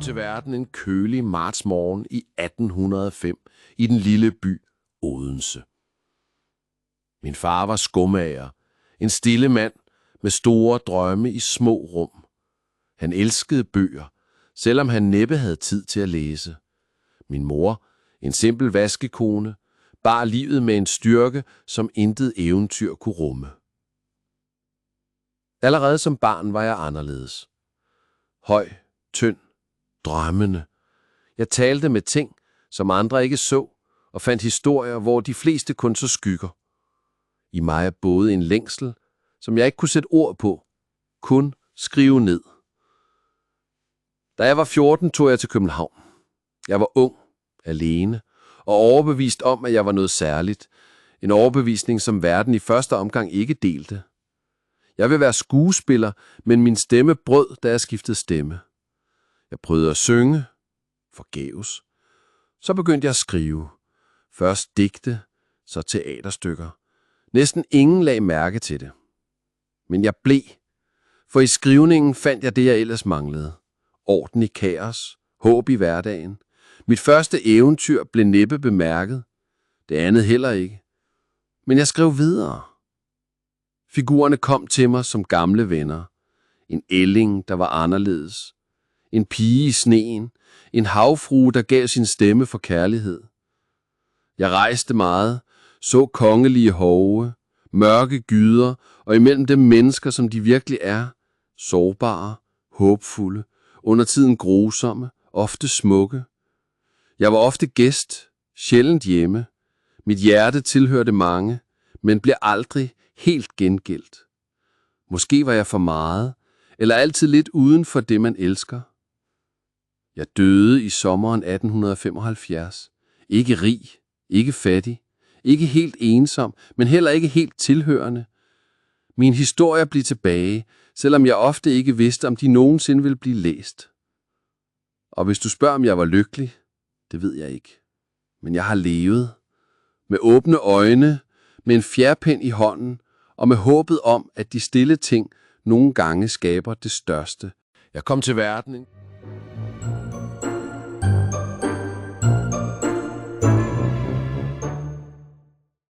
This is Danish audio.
kom til verden en kølig martsmorgen i 1805 i den lille by Odense. Min far var skomager, en stille mand med store drømme i små rum. Han elskede bøger, selvom han næppe havde tid til at læse. Min mor, en simpel vaskekone, bar livet med en styrke, som intet eventyr kunne rumme. Allerede som barn var jeg anderledes. Høj, tynd, drømmende. Jeg talte med ting, som andre ikke så, og fandt historier, hvor de fleste kun så skygger. I mig er både en længsel, som jeg ikke kunne sætte ord på, kun skrive ned. Da jeg var 14, tog jeg til København. Jeg var ung, alene og overbevist om, at jeg var noget særligt. En overbevisning, som verden i første omgang ikke delte. Jeg vil være skuespiller, men min stemme brød, da jeg skiftede stemme. Jeg prøvede at synge, forgæves. Så begyndte jeg at skrive. Først digte, så teaterstykker. Næsten ingen lagde mærke til det. Men jeg blev, for i skrivningen fandt jeg det, jeg ellers manglede. Orden i kaos, håb i hverdagen. Mit første eventyr blev næppe bemærket. Det andet heller ikke. Men jeg skrev videre. Figurerne kom til mig som gamle venner. En ælling, der var anderledes. En pige i sneen. En havfrue, der gav sin stemme for kærlighed. Jeg rejste meget, så kongelige hove, mørke gyder, og imellem dem mennesker, som de virkelig er. Sårbare, håbfulde, undertiden grusomme, ofte smukke. Jeg var ofte gæst, sjældent hjemme. Mit hjerte tilhørte mange, men blev aldrig helt gengældt. Måske var jeg for meget, eller altid lidt uden for det, man elsker. Jeg døde i sommeren 1875. Ikke rig, ikke fattig, ikke helt ensom, men heller ikke helt tilhørende. Min historie blev tilbage, selvom jeg ofte ikke vidste, om de nogensinde ville blive læst. Og hvis du spørger, om jeg var lykkelig, det ved jeg ikke. Men jeg har levet. Med åbne øjne, med en fjerpen i hånden, og med håbet om, at de stille ting nogle gange skaber det største. Jeg kom til verden